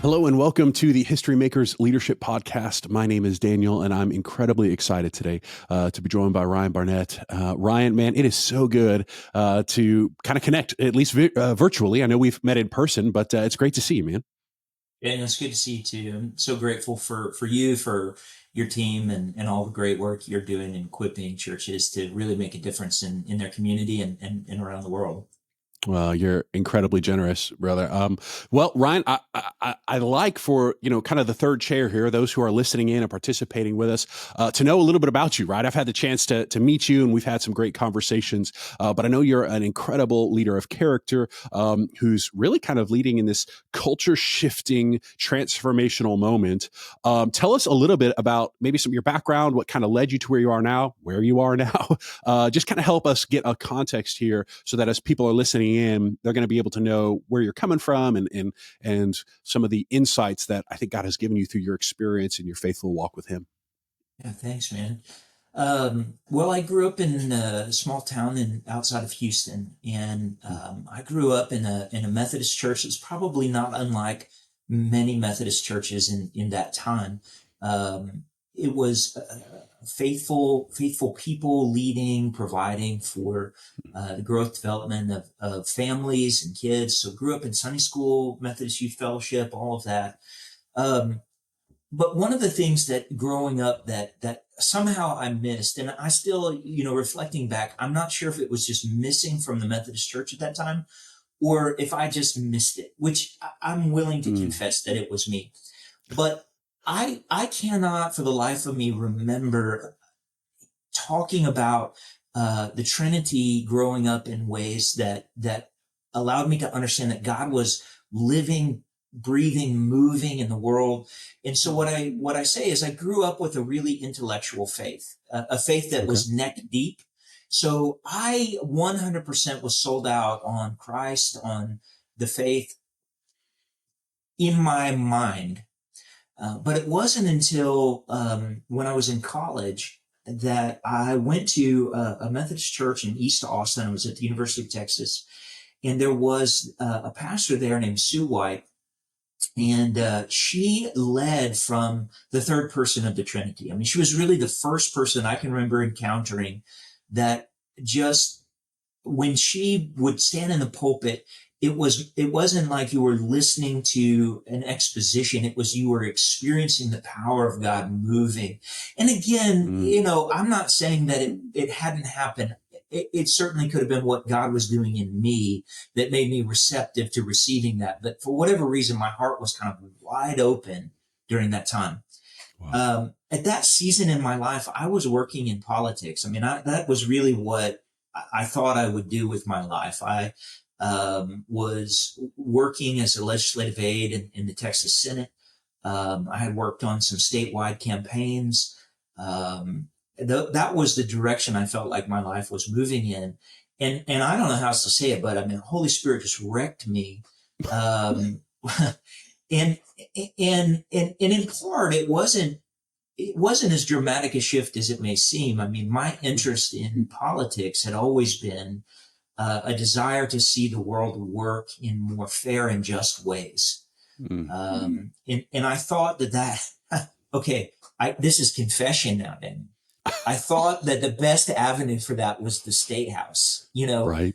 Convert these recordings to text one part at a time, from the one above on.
Hello and welcome to the History Makers Leadership Podcast. My name is Daniel, and I'm incredibly excited today to be joined by Ryan Barnett. Ryan, man, it is so good to kind of connect, at least virtually. I know we've met in person, but it's great to see you, man. And it's good to see you too. I'm so grateful for you, for your team, and all the great work you're doing in equipping churches to really make a difference in their community and around the world. Well, you're incredibly generous, brother. Well, Ryan, I like for, kind of the third chair here, those who are listening in and participating with us, to know a little bit about you, right? I've had the chance to meet you and we've had some great conversations, but I know you're an incredible leader of character who's really kind of leading in this culture shifting transformational moment. Tell us a little bit about maybe some of your background, what kind of led you to where you are now, just kind of help us get a context here so that as people are listening in, they're going to be able to know where you're coming from and some of the insights that I think God has given you through your experience and your faithful walk with Him. Yeah, thanks, man. Well, I grew up in a small town outside of Houston, and I grew up in a Methodist church. It's probably not unlike many Methodist churches in that time. It was faithful people leading, providing for the growth development of families and kids. So grew up in Sunday school, Methodist Youth Fellowship, all of that. Um, but one of the things that growing up that somehow I missed, and I still, reflecting back, I'm not sure if it was just missing from the Methodist Church at that time, or if I just missed it, which I'm willing to Mm. confess that it was me. But I cannot for the life of me remember talking about the Trinity growing up in ways that allowed me to understand that God was living, breathing, moving in the world. And so what I say is I grew up with a really intellectual faith, a faith that Okay. was neck deep. So I 100% was sold out on Christ, on the faith in my mind. But it wasn't until when I was in college that I went to a Methodist church in East Austin. I was at the University of Texas, and there was a pastor there named Sue White, and she led from the third person of the Trinity. I mean, she was really the first person I can remember encountering that just when she would stand in the pulpit, it wasn't like you were listening to an exposition. It was you were experiencing the power of God moving. And again, Mm. I'm not saying that it hadn't happened. It certainly could have been what God was doing in me that made me receptive to receiving that. But for whatever reason, my heart was kind of wide open during that time. Wow. At that season in my life, I was working in politics. I mean, that was really what I thought I would do with my life. I was working as a legislative aide in the Texas Senate. I had worked on some statewide campaigns. That was the direction I felt like my life was moving in. And I don't know how else to say it, but I mean, Holy Spirit just wrecked me. Um, and, and in part, it wasn't as dramatic a shift as it may seem. I mean, my interest in politics had always been a desire to see the world work in more fair and just ways. Mm. And I thought okay, this is confession now, then. I thought that the best avenue for that was the state house. Right.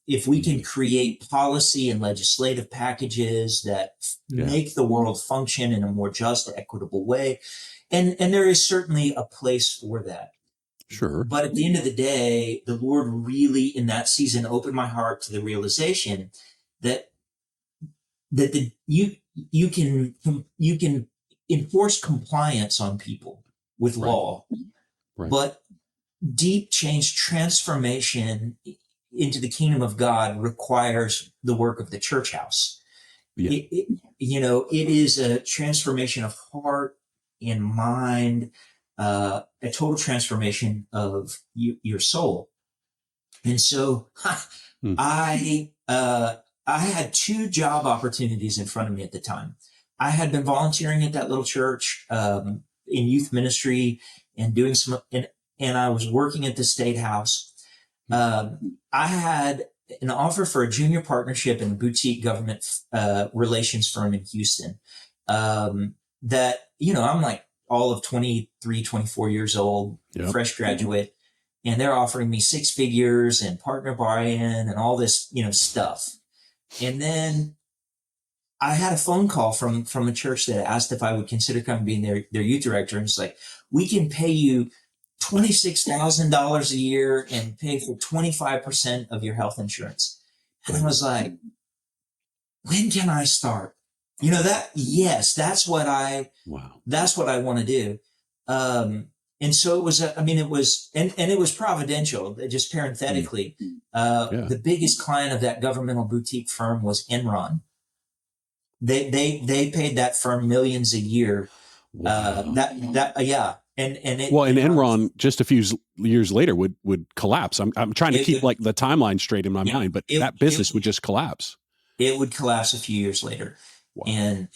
If we can Mm. create policy and legislative packages that Yeah. make the world function in a more just, equitable way, and there is certainly a place for that. Sure. But at the end of the day, the Lord really, in that season, opened my heart to the realization that you can enforce compliance on people with Right. law, Right. but deep change transformation into the kingdom of God requires the work of the church house. Yeah. It is a transformation of heart and mind, a total transformation of your soul. And so Mm. I uh, I had two job opportunities in front of me at the time. I had been volunteering at that little church in youth ministry and and I was working at the state house. I had an offer for a junior partnership in a boutique government relations firm in Houston. That, I'm like all of 23, 24 years old, Yep. fresh graduate, and they're offering me six figures and partner buy-in and all this, stuff. And then I had a phone call from a church that asked if I would consider coming being their youth director. And it's like, we can pay you $26,000 a year and pay for 25% of your health insurance. And I was like, when can I start? Yes, that's what I want to do. And so it was, and it was providential, just parenthetically. The biggest client of that governmental boutique firm was Enron. They paid that firm millions a year. Wow. And Enron just a few years later would collapse. I'm trying to keep like the timeline straight in my mind, but that business would just collapse. It would collapse a few years later. Wow.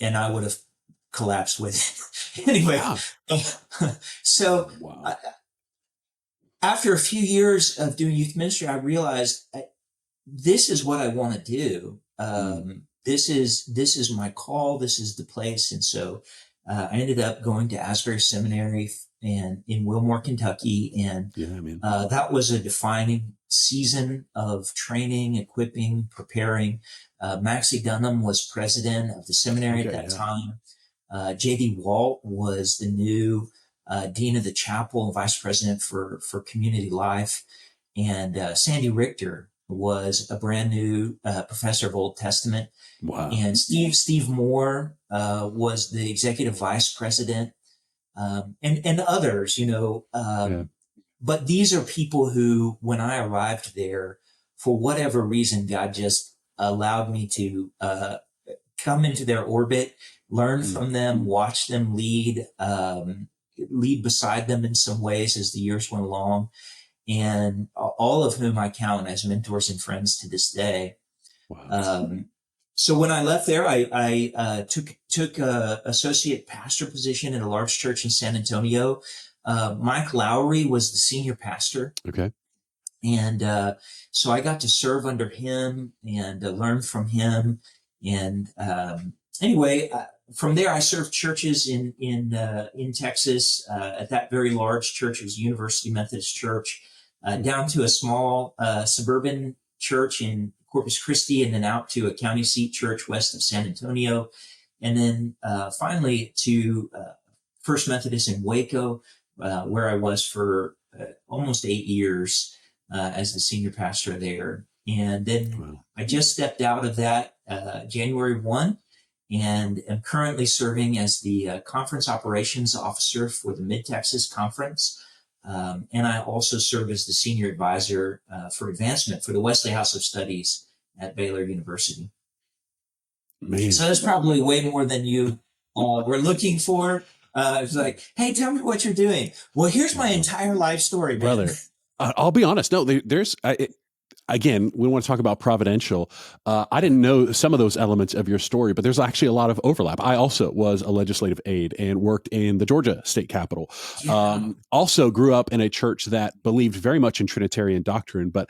And I would have collapsed with it. Anyway. Yeah. So after a few years of doing youth ministry, I realized this is what I want to do. This is my call. This is the place. And so I ended up going to Asbury Seminary and in Wilmore, Kentucky. And that was a defining season of training, equipping, preparing. Maxie Dunham was president of the seminary at that time. J.D. Walt was the new dean of the chapel and vice president for community life. And Sandy Richter was a brand new professor of Old Testament. Wow. And Steve Moore was the executive vice president, and others, But these are people who, when I arrived there, for whatever reason, God just allowed me to come into their orbit, learn from them, watch them lead beside them in some ways as the years went along, and all of whom I count as mentors and friends to this day. Wow. So when I left there, I took a associate pastor position in a large church in San Antonio. Mike Lowry was the senior pastor. Okay. And so I got to serve under him and learn from him. And anyway, from there, I served churches in Texas. At that very large church, it was University Methodist Church, down to a small suburban church in Corpus Christi, and then out to a county seat church west of San Antonio, and then finally to First Methodist in Waco, where I was for almost 8 years as the senior pastor there. And then I just stepped out of that January 1, and am currently serving as the conference operations officer for the Mid-Texas Conference. And I also serve as the senior advisor for advancement for the Wesley House of Studies at Baylor University. Man. So that's probably way more than you were looking for. It's like, hey, tell me what you're doing. Well, here's my entire life story, man. Brother. I'll be honest. No, there's again, we want to talk about providential. I didn't know some of those elements of your story, but there's actually a lot of overlap. I also was a legislative aide and worked in the Georgia state capitol. Yeah. Also grew up in a church that believed very much in Trinitarian doctrine, but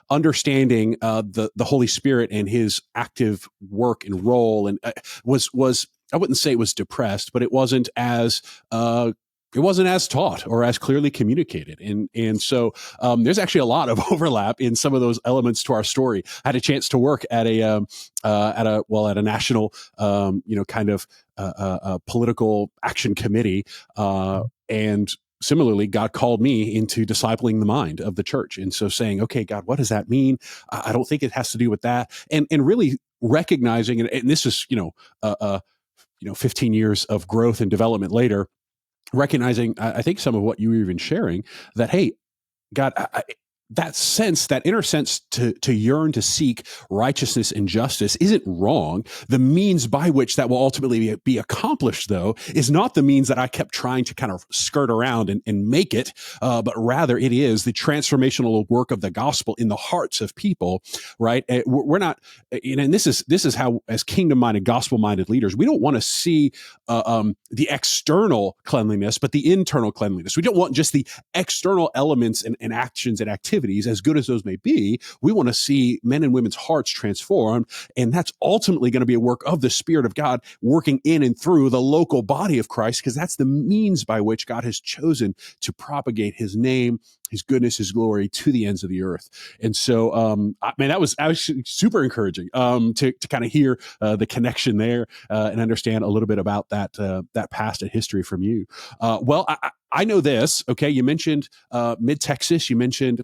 understanding the Holy Spirit and His active work and role, and was I wouldn't say it was depressed, but it wasn't as taught or as clearly communicated. And so there's actually a lot of overlap in some of those elements to our story. I had a chance to work at a national, kind of political action committee. And similarly, God called me into discipling the mind of the church. And so saying, okay, God, what does that mean? I don't think it has to do with that. And really recognizing, and this is, 15 years of growth and development later, recognizing, I think some of what you were even sharing, that, hey, God, that inner sense to yearn to seek righteousness and justice isn't wrong. The means by which that will ultimately be accomplished, though, is not the means that I kept trying to kind of skirt around and make it, but rather it is the transformational work of the gospel in the hearts of people, right? We're not, and this is how, as kingdom-minded, gospel-minded leaders, we don't want to see the external cleanliness, but the internal cleanliness. We don't want just the external elements and actions and activities activities, as good as those may be, we want to see men and women's hearts transformed. And that's ultimately going to be a work of the Spirit of God working in and through the local body of Christ, because that's the means by which God has chosen to propagate his name, his goodness, his glory to the ends of the earth. And so, man, that was actually super encouraging to kind of hear the connection there and understand a little bit about that past and history from you. Well, I know this. Okay, you mentioned Mid Texas. You mentioned,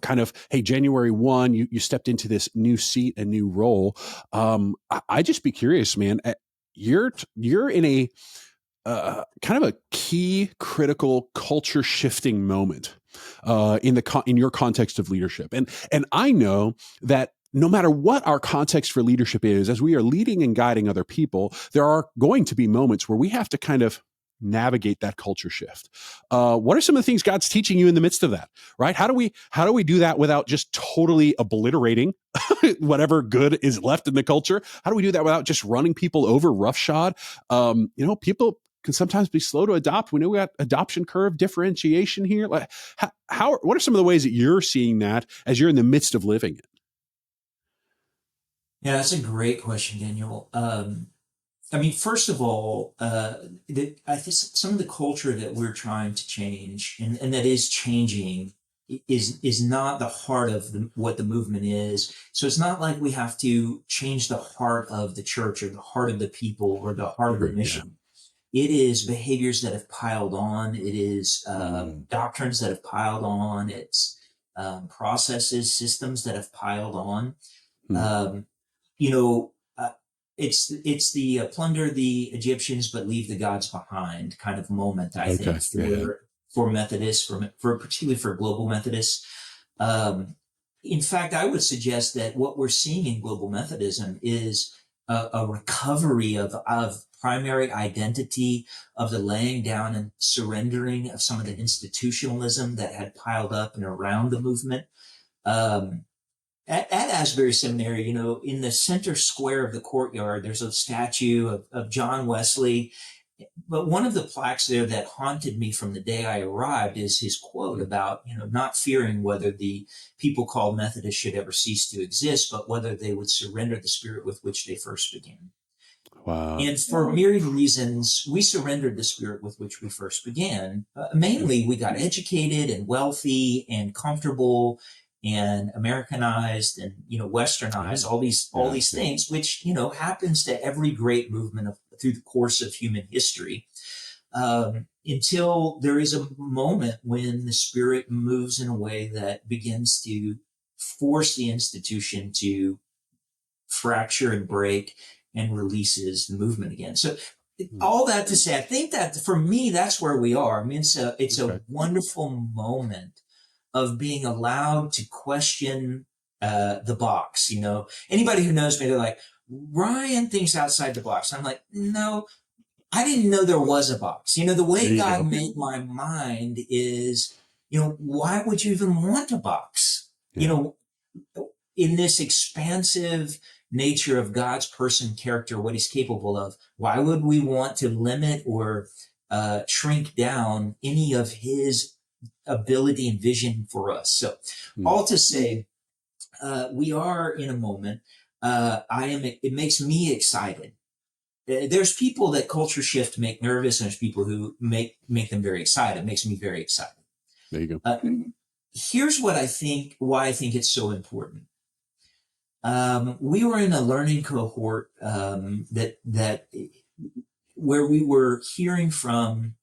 kind of, hey, January 1, you stepped into this new seat, a new role. I just be curious, man. You're in a kind of a key, critical, culture shifting moment in your context of leadership, and I know that no matter what our context for leadership is, as we are leading and guiding other people, there are going to be moments where we have to kind of navigate that culture shift. What are some of the things God's teaching you in the midst of that? Right? How do we do that without just totally obliterating whatever good is left in the culture? How do we do that without just running people over roughshod? People can sometimes be slow to adopt. We know we got adoption curve differentiation here. Like, what are some of the ways that you're seeing that as you're in the midst of living it? Yeah, that's a great question, Daniel. I mean, first of all, I think some of the culture that we're trying to change and that is changing is not the heart of what the movement is. So it's not like we have to change the heart of the church or the heart of the people or the heart of the True, yeah. mission. It is behaviors that have piled on. It is doctrines that have piled on. It's processes, systems that have piled on. Um, you know, it's the plunder the Egyptians but leave the gods behind kind of moment, I Okay. think, Yeah. for Methodists, for particularly for global Methodists. Um, in fact, I would suggest that what we're seeing in global Methodism is a recovery of primary identity, of the laying down and surrendering of some of the institutionalism that had piled up and around the movement. Um, at Asbury Seminary, in the center square of the courtyard, there's a statue of John Wesley. But one of the plaques there that haunted me from the day I arrived is his quote about, not fearing whether the people called Methodists should ever cease to exist, but whether they would surrender the spirit with which they first began. Wow. And for myriad reasons, we surrendered the spirit with which we first began. Mainly, we got educated and wealthy and comfortable and Americanized and Westernized. All these things, which happens to every great movement through the course of human history. Until there is a moment when the spirit moves in a way that begins to force the institution to fracture and break and releases the movement again. So all that to say, I think that for me, that's where we are. I mean, it's a wonderful moment of being allowed to question the box. Anybody who knows me, they're like, Ryan thinks outside the box. I'm like, no, I didn't know there was a box. The way God made my mind is, why would you even want a box? Yeah. In this expansive nature of God's person, character, what he's capable of, why would we want to limit or shrink down any of his ability and vision for us? So all to say, we are in a moment. It makes me excited. There's people that culture shift make nervous, and there's people who make them very excited. It makes me very excited. There you go. Here's why I think it's so important. We were in a learning cohort that where we were hearing from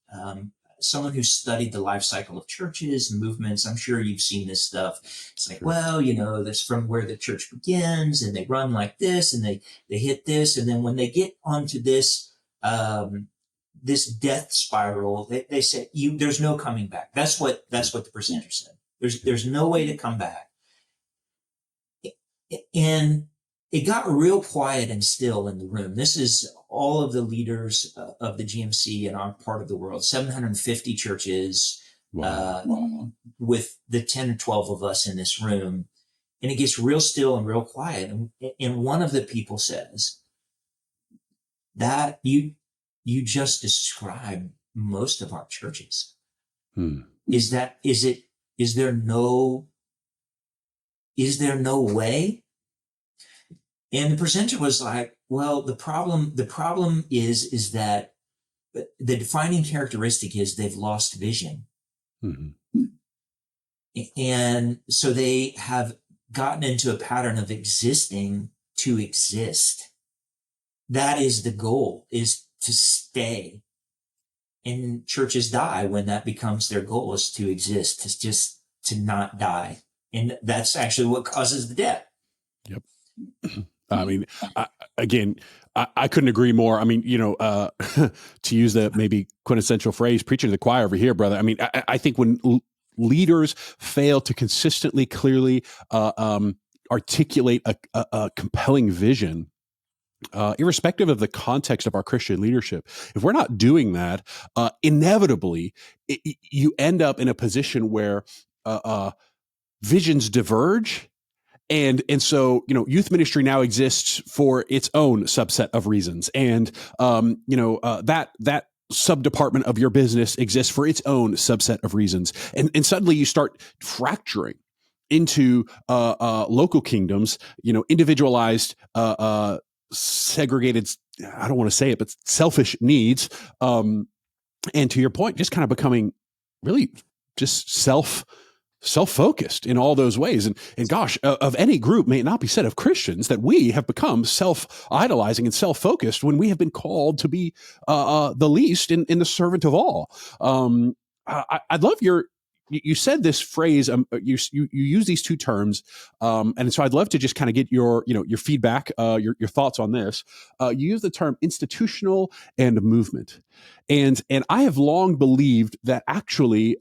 someone who studied the life cycle of churches and movements. I'm sure you've seen this stuff. It's like, well, this from where the church begins, and they run like this, and they hit this, and then when they get onto this this death spiral, they say, there's no coming back. That's what the presenter said. There's no way to come back. And it got real quiet and still in the room. This is all of the leaders of the GMC in our part of the world, 750 churches, with the 10 or 12 of us in this room. And it gets real still and real quiet. And one of the people says, that you just described most of our churches. Is it Is there no way? And the presenter was like, well, the problem is that the defining characteristic is they've lost vision. Mhm. And so they have gotten into a pattern of existing to exist. That is the goal, is to stay. And churches die when that becomes their goal, is to exist, to not die. And that's actually what causes the death. Yep. I mean, again, I couldn't agree more. I mean, to use the maybe quintessential phrase, preaching to the choir over here, brother. I mean, I think when leaders fail to consistently, clearly articulate a compelling vision, irrespective of the context of our Christian leadership, if we're not doing that, inevitably you end up in a position where visions diverge. And so, youth ministry now exists for its own subset of reasons. And, that subdepartment of your business exists for its own subset of reasons. And suddenly you start fracturing into local kingdoms, individualized, segregated, I don't want to say it, but selfish needs. And to your point, just kind of becoming really just self-focused in all those ways. And gosh, of any group, may it not be said of Christians, that we have become self-idolizing and self-focused when we have been called to be the least in the servant of all. I'd love you said this phrase, you use these two terms. And so I'd love to just kind of get your feedback, your thoughts on this. You use the term institutional and movement. And I have long believed that actually,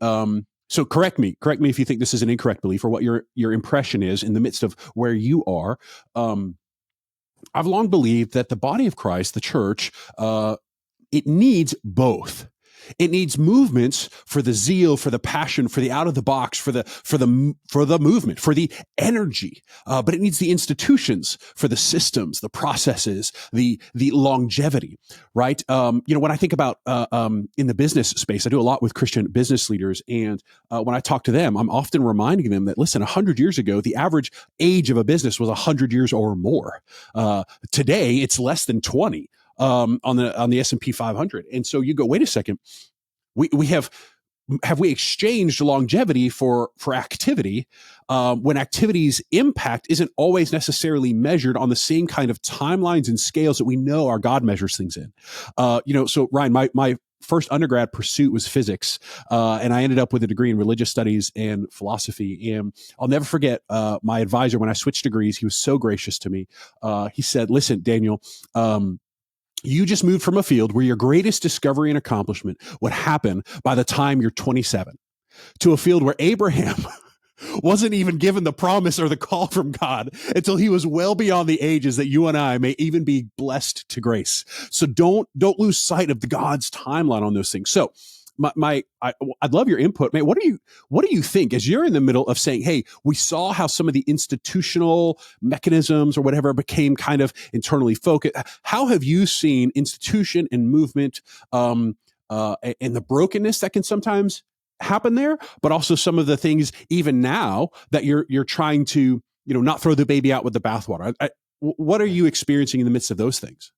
so correct me if you think this is an incorrect belief, or what your impression is in the midst of where you are. I've long believed that the body of Christ, the church, it needs both. It needs movements for the zeal, for the passion, for the out of the box, for the movement, for the energy. But it needs the institutions for the systems, the processes, the longevity, right? When I think about in the business space, I do a lot with Christian business leaders, and when I talk to them, I'm often reminding them that, listen, 100 years ago, the average age of a business was 100 years or more. Today, it's less than 20. On the S&P 500. And so you go, wait a second, we have we exchanged longevity for activity, when activity's impact isn't always necessarily measured on the same kind of timelines and scales that we know our God measures things in. So Ryan, my first undergrad pursuit was physics, and I ended up with a degree in religious studies and philosophy. And I'll never forget my advisor when I switched degrees. He was so gracious to me. He said, "Listen, Daniel, you just moved from a field where your greatest discovery and accomplishment would happen by the time you're 27 to a field where Abraham wasn't even given the promise or the call from God until he was well beyond the ages that you and I may even be blessed to grace. So don't lose sight of the God's timeline on those things." So I'd love your input, man. What do you think as you're in the middle of saying, hey, we saw how some of the institutional mechanisms or whatever became kind of internally focused. How have you seen institution and movement, and the brokenness that can sometimes happen there, but also some of the things even now that you're trying to, not throw the baby out with the bathwater? What are you experiencing in the midst of those things?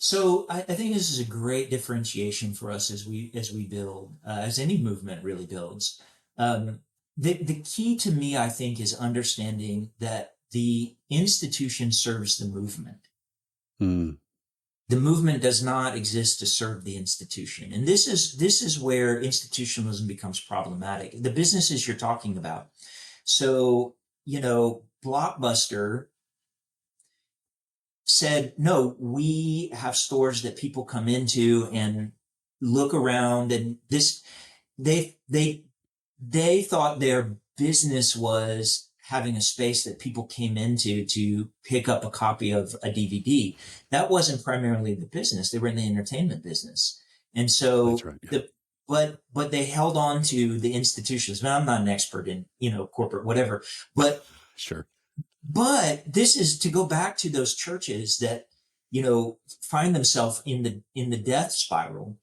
So I think this is a great differentiation for us as we build, as any movement really builds. The key to me, I think, is understanding that the institution serves the movement. Mm. The movement does not exist to serve the institution, and this is where institutionalism becomes problematic. The businesses you're talking about, so Blockbuster said, no, we have stores that people come into and look around, and they thought their business was having a space that people came into to pick up a copy of a DVD. That wasn't primarily the business. They were in the entertainment business. And so That's right. Yeah. but they held on to the institutions. Now, I'm not an expert in, corporate, whatever, but Sure. But this is to go back to those churches that, find themselves in the death spiral.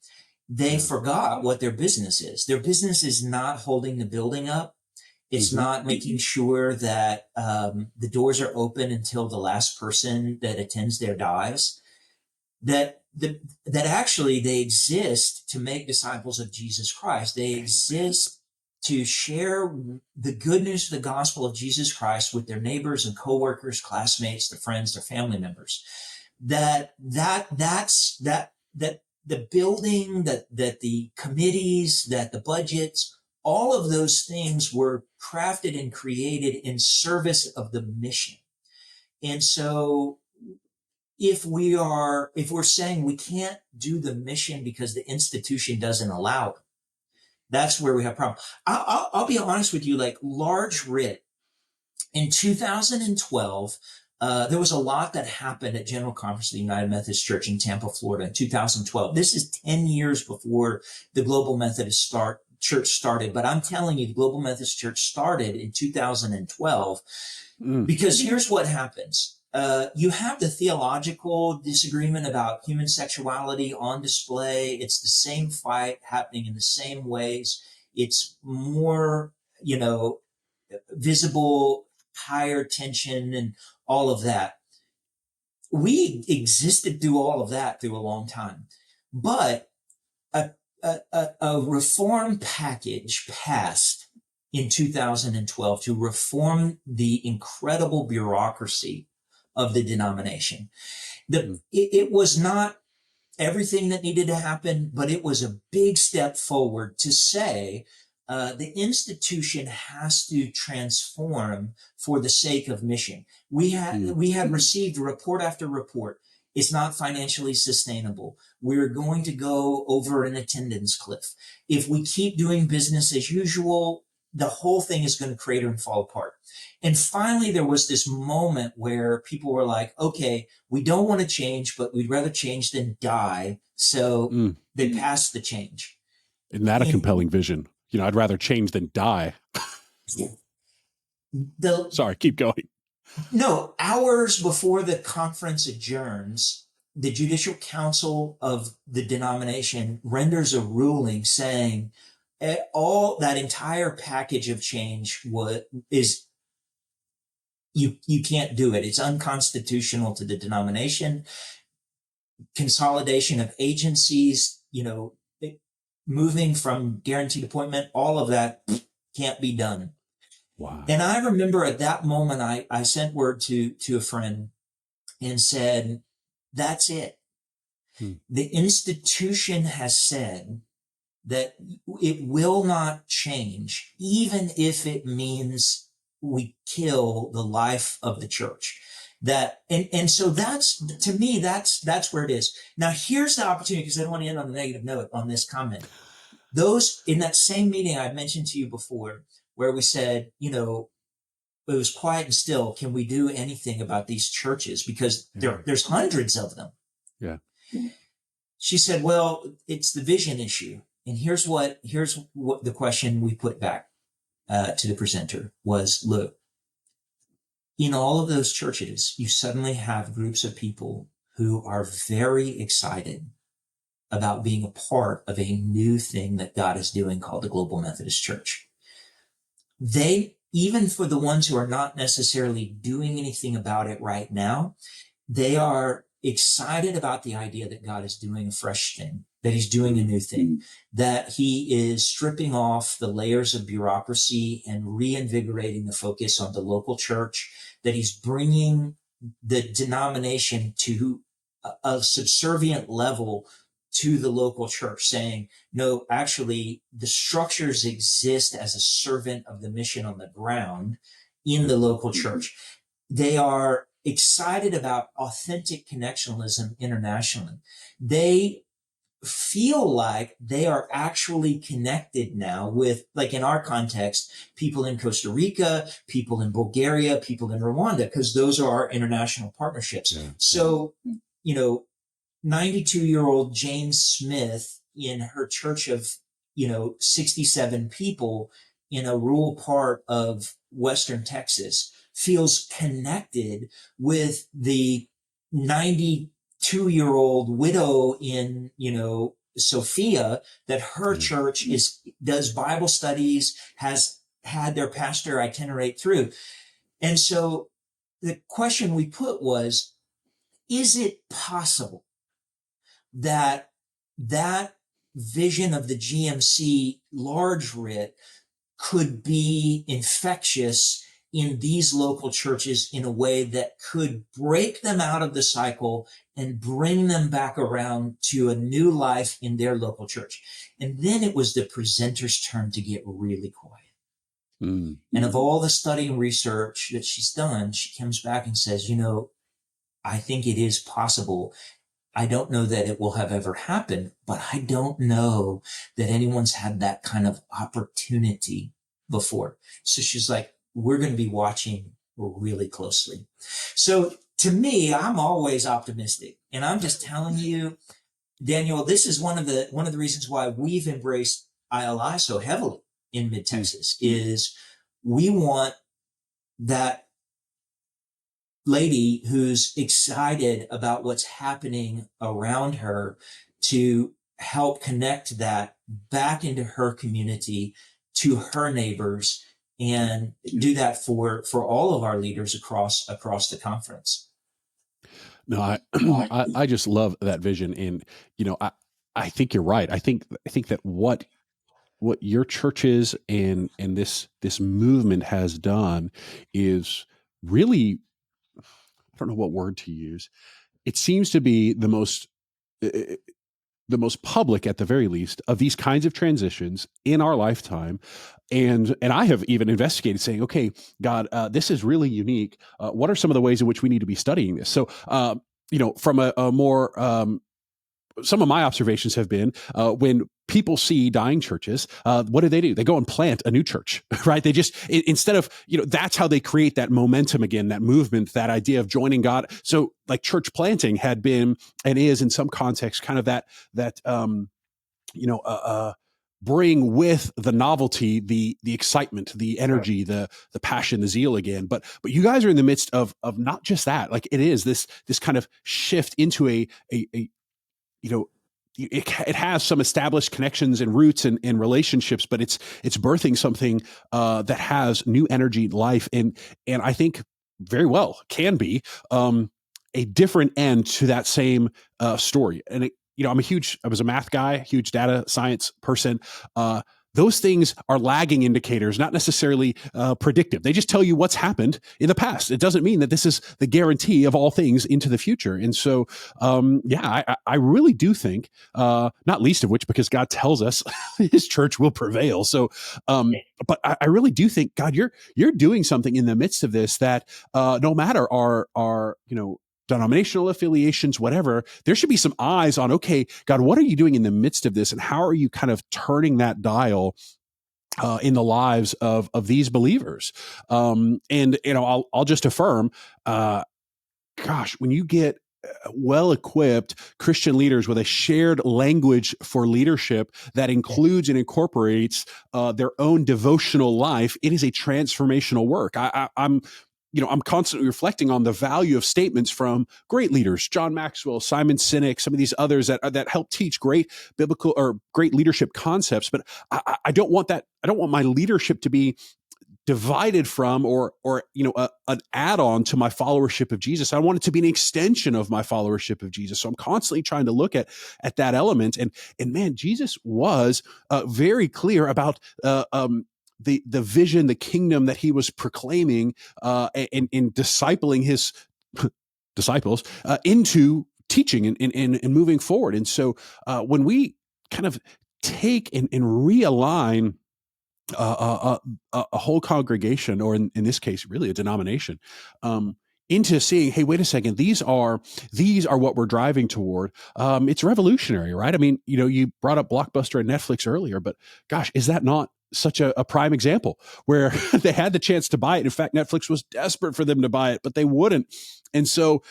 They forgot what their business is. Their business is not holding the building up. It's not making sure that the doors are open until the last person that attends there dies. That actually they exist to make disciples of Jesus Christ. They exist to share the good news of the gospel of Jesus Christ with their neighbors and coworkers, classmates, their friends, their family members. That the building, that the committees, that the budgets, all of those things were crafted and created in service of the mission. And so if we're saying we can't do the mission because the institution doesn't allow it, that's where we have a problem. I'll be honest with you, like Large Writ in 2012, there was a lot that happened at General Conference of the United Methodist Church in Tampa, Florida in 2012. This is 10 years before the Global Methodist Church started. But I'm telling you, the Global Methodist Church started in 2012 because here's what happens. You have the theological disagreement about human sexuality on display. It's the same fight happening in the same ways. It's more, visible, higher tension and all of that. We existed through all of that through a long time. But a reform package passed in 2012 to reform the incredible bureaucracy of the denomination. It was not everything that needed to happen, but it was a big step forward to say the institution has to transform for the sake of mission. We had received report after report. It's not financially sustainable. We're going to go over an attendance cliff. If we keep doing business as usual, the whole thing is going to crater and fall apart. And finally, there was this moment where people were like, okay, we don't want to change, but we'd rather change than die. So they passed the change. Isn't that a compelling vision? I'd rather change than die. Sorry, keep going. No, hours before the conference adjourns, the Judicial Council of the denomination renders a ruling saying all that entire package of change is you can't do it. It's unconstitutional to the denomination. Consolidation of agencies, moving from guaranteed appointment, all of that can't be done. Wow. And I remember at that moment, I sent word to a friend and said, that's it. The institution has said that it will not change, even if it means we kill the life of the church. And so that's, to me, that's where it is. Now, here's the opportunity, because I don't want to end on a negative note on this comment. Those in that same meeting I mentioned to you before, where we said, it was quiet and still. Can we do anything about these churches? Because there's hundreds of them. Yeah. She said, well, it's the vision issue. And here's what the question we put back to the presenter was, look, in all of those churches, you suddenly have groups of people who are very excited about being a part of a new thing that God is doing called the Global Methodist Church. They, even for the ones who are not necessarily doing anything about it right now, they are excited about the idea that God is doing a fresh thing, that he's doing a new thing, that he is stripping off the layers of bureaucracy and reinvigorating the focus on the local church, that he's bringing the denomination to a subservient level to the local church, saying, no, actually, the structures exist as a servant of the mission on the ground in the local church. They are excited about authentic connectionalism internationally. They feel like they are actually connected now with, like in our context, people in Costa Rica, people in Bulgaria, people in Rwanda, because those are our international partnerships. Yeah. So, 92-year-old Jane Smith in her church of, 67 people in a rural part of Western Texas feels connected with the 92-year-old widow in, Sophia, that her church does Bible studies, has had their pastor itinerate through. And so the question we put was, is it possible that that vision of the GMC large writ could be infectious in these local churches in a way that could break them out of the cycle and bring them back around to a new life in their local church? And then it was the presenter's turn to get really quiet. Mm. And of all the study and research that she's done, she comes back and says, I think it is possible. I don't know that it will have ever happened, but I don't know that anyone's had that kind of opportunity before. So she's like, we're going to be watching really closely. So to me, I'm always optimistic. And I'm just telling you, Daniel, this is one of the reasons why we've embraced ILI so heavily in Mid-Texas is we want that lady who's excited about what's happening around her to help connect that back into her community, to her neighbors, and do that for all of our leaders across the conference. No, I just love that vision. And, I think you're right. I think that what your churches and this movement has done is really, I don't know what word to use. It seems to be the most public, at the very least, of these kinds of transitions in our lifetime. And I have even investigated, saying, okay, God, this is really unique. What are some of the ways in which we need to be studying this? So, from a more some of my observations have been when people see dying churches, what do? They go and plant a new church, right? They just, instead of, that's how they create that momentum again, that movement, that idea of joining God. So like church planting had been and is in some context kind of that bring with the novelty, the excitement, the energy, the passion, the zeal again. But you guys are in the midst of not just that. Like it is this kind of shift into a it has some established connections and roots and relationships, but it's birthing something that has new energy, life, and I think very well can be a different end to that same story. And I was a math guy, huge data science person. Those things are lagging indicators, not necessarily predictive. They just tell you what's happened in the past. It doesn't mean that this is the guarantee of all things into the future. And so, I really do think, not least of which because God tells us His church will prevail. So, but I really do think, God, you're doing something in the midst of this that no matter our denominational affiliations, whatever, there should be some eyes on, okay, God, what are you doing in the midst of this? And how are you kind of turning that dial in the lives of these believers? And, I'll just affirm, when you get well-equipped Christian leaders with a shared language for leadership that includes and incorporates their own devotional life, it is a transformational work. I'm constantly reflecting on the value of statements from great leaders, John Maxwell, Simon Sinek, some of these others that help teach great biblical or great leadership concepts. But I don't want that. I don't want my leadership to be divided from or an add-on to my followership of Jesus. I want it to be an extension of my followership of Jesus. So I'm constantly trying to look at that element. And man, Jesus was very clear about the vision, the kingdom that he was proclaiming in discipling his disciples into teaching and moving forward. And so when we kind of take and realign a whole congregation, or in this case, really a denomination, into seeing, hey, wait a second, these are what we're driving toward. It's revolutionary, right? I mean, you brought up Blockbuster and Netflix earlier, but gosh, is that not such a prime example where they had the chance to buy it? In fact, Netflix was desperate for them to buy it, but they wouldn't. And so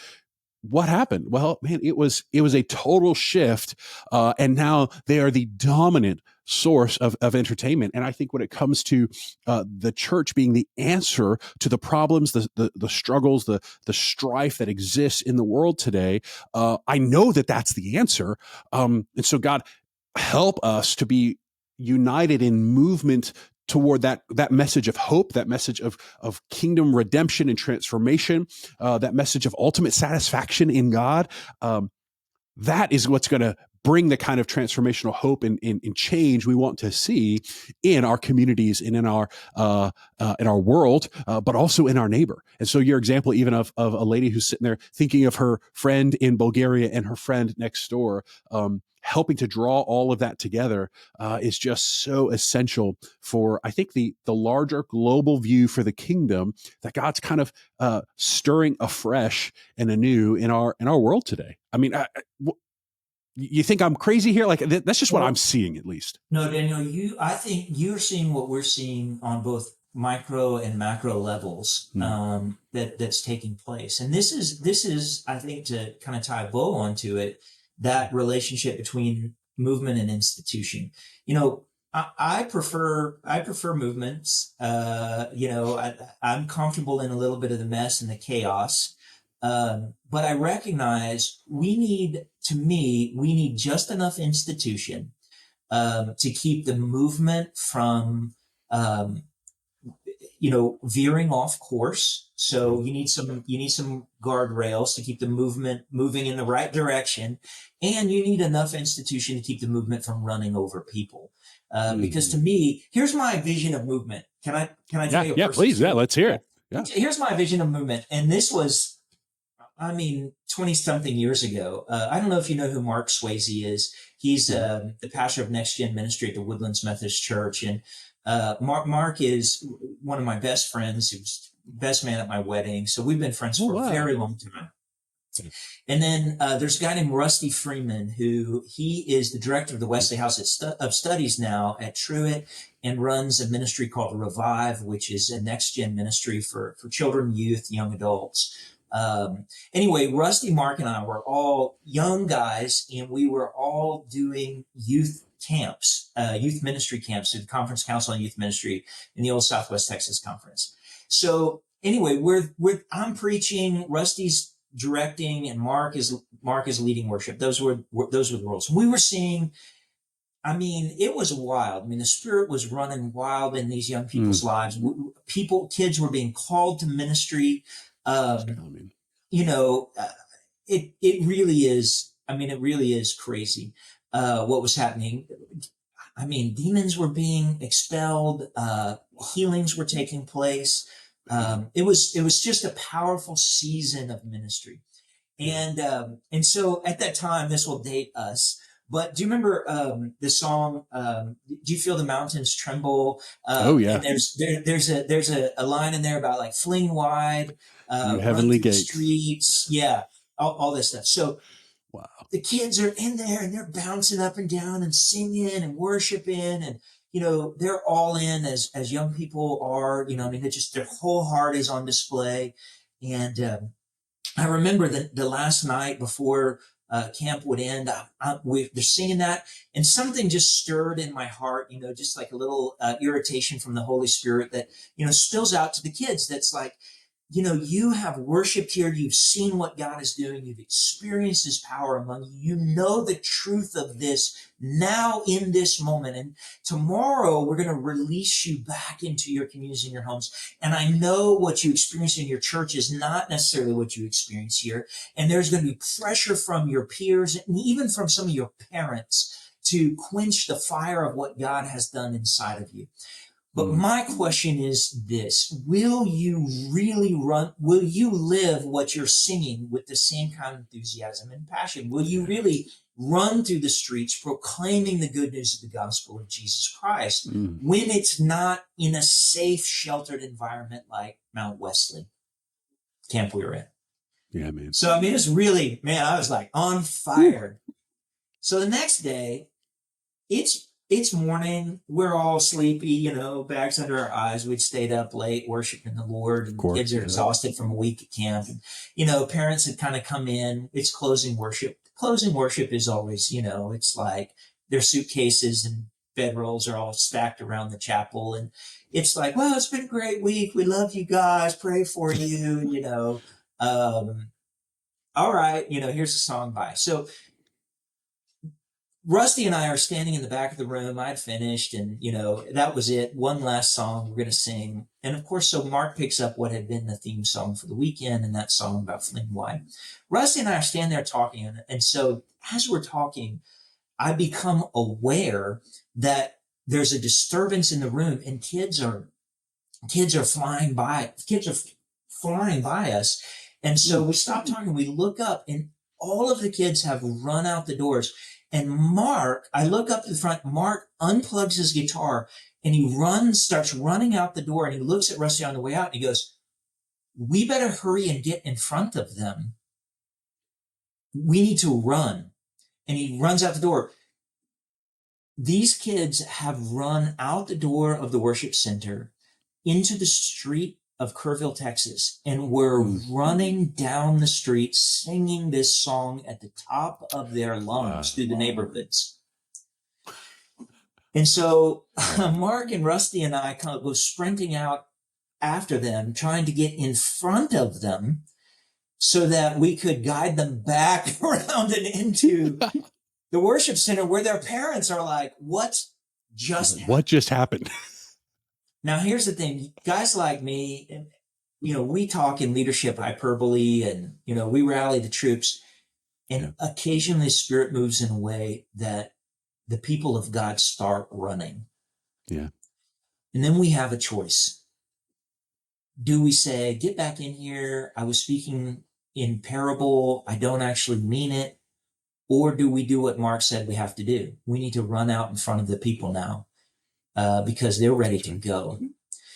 what happened? Well, man, it was a total shift. And now they are the dominant source of entertainment. And I think when it comes to the church being the answer to the problems, the struggles, the strife that exists in the world today, I know that that's the answer. And so God, help us to be united in movement toward that message of hope, that message of kingdom redemption and transformation, that message of ultimate satisfaction in God. That is what's going to bring the kind of transformational hope and change we want to see in our communities and in our world, but also in our neighbor. And so your example even of a lady who's sitting there thinking of her friend in Bulgaria and her friend next door, helping to draw all of that together is just so essential for, I think, the larger global view for the kingdom that God's kind of stirring afresh and anew in our world today. I mean, you think I'm crazy here? Like that's just what I'm seeing, at least. No, Daniel, I think you're seeing what we're seeing on both micro and macro levels, that's taking place. And this is, I think, to kind of tie a bow onto it, that relationship between movement and institution. I prefer movements. I'm comfortable in a little bit of the mess and the chaos. But I recognize we need just enough institution to keep the movement from veering off course. So you need some guardrails to keep the movement moving in the right direction, and you need enough institution to keep the movement from running over people. Because to me, here's my vision of movement. Can I tell you? Yeah, please. Yeah, let's hear it. Yeah. Here's my vision of movement, and this was, 20 something years ago. I don't know if you know who Mark Swayze is. He's the pastor of Next Gen Ministry at the Woodlands Methodist Church. And Mark is one of my best friends. He was best man at my wedding. So we've been friends for a very long time. And then there's a guy named Rusty Freeman, who he is the director of the Wesley House of Studies now at Truett, and runs a ministry called Revive, which is a next gen ministry for children, youth, young adults. Anyway, Rusty, Mark, and I were all young guys, and we were all doing youth camps, youth ministry camps at the Conference Council on Youth Ministry in the old Southwest Texas Conference. So anyway, I'm preaching, Rusty's directing, and Mark is leading worship. Those were the roles. We were seeing, it was wild. The Spirit was running wild in these young people's lives. Kids were being called to ministry. It really is. It really is crazy what was happening. Demons were being expelled. Healings were taking place. It was just a powerful season of ministry. And so at that time, this will date us, but do you remember the song, Do You Feel the Mountains Tremble? Oh yeah. And there's a line in there about like fling wide, you heavenly gates, streets. Yeah. All this stuff. So wow. The kids are in there and they're bouncing up and down and singing and worshiping, and they're all in as young people are. They're just, their whole heart is on display. And I remember the last night before camp would end, they're singing that, and something just stirred in my heart. Just like a little irritation from the Holy Spirit that spills out to the kids. That's like, you have worshiped here. You've seen what God is doing. You've experienced his power among you. You know the truth of this now in this moment. And tomorrow we're going to release you back into your communities and your homes. And I know what you experience in your church is not necessarily what you experience here. And there's going to be pressure from your peers and even from some of your parents to quench the fire of what God has done inside of you. But my question is this: will you live what you're singing with the same kind of enthusiasm and passion? Will you really run through the streets proclaiming the good news of the gospel of Jesus Christ when it's not in a safe, sheltered environment like Mount Wesley camp we were in? Yeah, man. So, it was really, I was like on fire. So the next day, it's morning. We're all sleepy, bags under our eyes. We'd stayed up late worshiping the Lord, and kids are exhausted from a week at camp. And, parents had kind of come in. It's closing worship. Closing worship is always, it's like their suitcases and bedrolls are all stacked around the chapel. And it's like, well, it's been a great week. We love you guys. Pray for you, all right, here's a song by. So Rusty and I are standing in the back of the room. I'd finished, and that was it. One last song we're going to sing, and of course, so Mark picks up what had been the theme song for the weekend, and that song about Flynn White. Rusty and I are standing there talking, and so as we're talking, I become aware that there's a disturbance in the room, and kids are flying by. Kids are flying by us, and so we stop talking. We look up, and all of the kids have run out the doors. And Mark, I look up to the front, Mark unplugs his guitar and he starts running out the door, and he looks at Rusty on the way out and he goes, "We better hurry and get in front of them. We need to run." And he runs out the door. These kids have run out the door of the worship center into the street of Kerrville, Texas, and were running down the street singing this song at the top of their lungs through the neighborhoods. And so Mark and Rusty and I kind of go sprinting out after them, trying to get in front of them so that we could guide them back around and into the worship center, where their parents are like, "What just happened?" Now, here's the thing. Guys like me, we talk in leadership hyperbole, and, we rally the troops. And occasionally the Spirit moves in a way that the people of God start running. Yeah. And then we have a choice. Do we say, "Get back in here. I was speaking in parable. I don't actually mean it." Or do we do what Mark said we have to do? We need to run out in front of the people now. Because they're ready to go.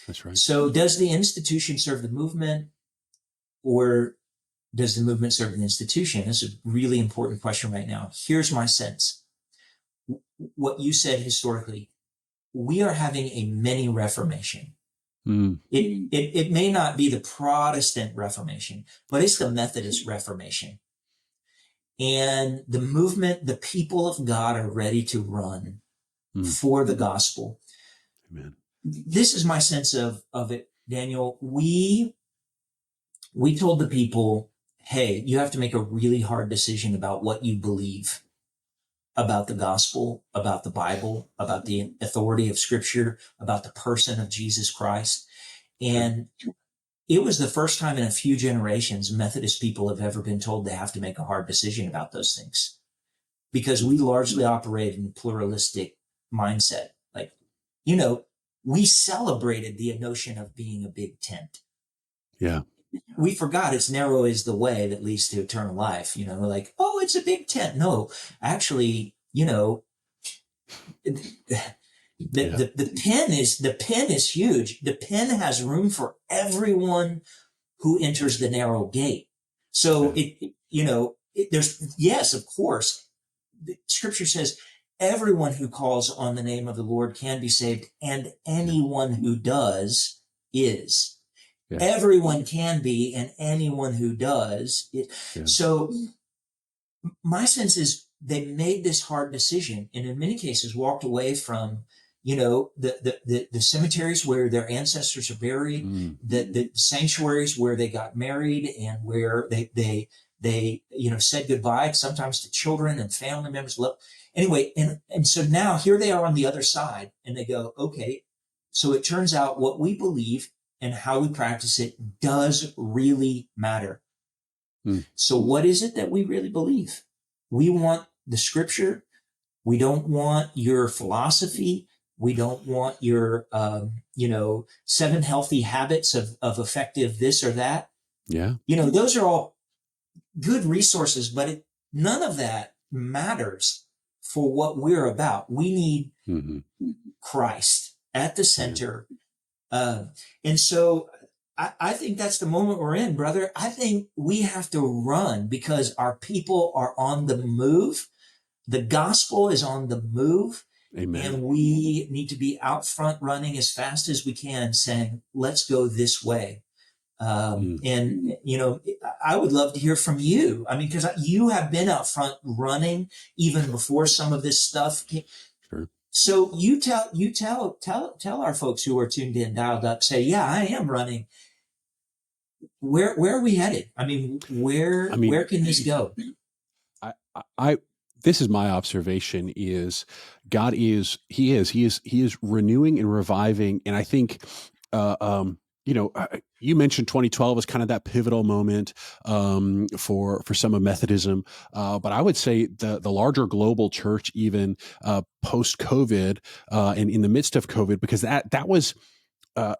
That's right. So does the institution serve the movement, or does the movement serve the institution? That's a really important question right now. Here's my sense. What you said historically, we are having a mini Reformation. It may not be the Protestant Reformation, but it's the Methodist Reformation. And the movement, the people of God are ready to run for the gospel. Amen. This is my sense of it, Daniel. We told the people, "Hey, you have to make a really hard decision about what you believe about the gospel, about the Bible, about the authority of Scripture, about the person of Jesus Christ." And it was the first time in a few generations Methodist people have ever been told they have to make a hard decision about those things, because we largely operate in a pluralistic mindset. Like, we celebrated the notion of being a big tent. Yeah. We forgot it's narrow is the way that leads to eternal life. Like, "Oh, it's a big tent." No, actually, the pen is huge. The pen has room for everyone who enters the narrow gate. So yes, of course, the Scripture says, "Everyone who calls on the name of the Lord can be saved, and anyone who does is." Yeah. Everyone can be, and anyone who does. So my sense is they made this hard decision, and in many cases walked away from, the cemeteries where their ancestors are buried, the sanctuaries where they got married, and where they said goodbye, sometimes to children and family members. Anyway, and so now here they are on the other side, and they go, "Okay, so it turns out what we believe and how we practice it does really matter. So what is it that we really believe? We want the Scripture. We don't want your philosophy. We don't want your, 7 healthy habits of effective this or that." Yeah. Those are all good resources, but none of that matters for what we're about. We need Christ at the center. And so I think that's the moment we're in, brother. I think we have to run because our people are on the move. The gospel is on the move. Amen. And we need to be out front running as fast as we can, saying, "Let's go this way." And, I would love to hear from you. I mean, because you have been out front running even before some of this stuff came. Sure. So you tell our folks who are tuned in, dialed up, say, "Yeah, I am running." Where are we headed? I mean, where can this go? this is my observation is God he is renewing and reviving. And I think, you mentioned 2012 as kind of that pivotal moment for some of Methodism, but I would say the larger global church, even post COVID and in the midst of COVID, because that was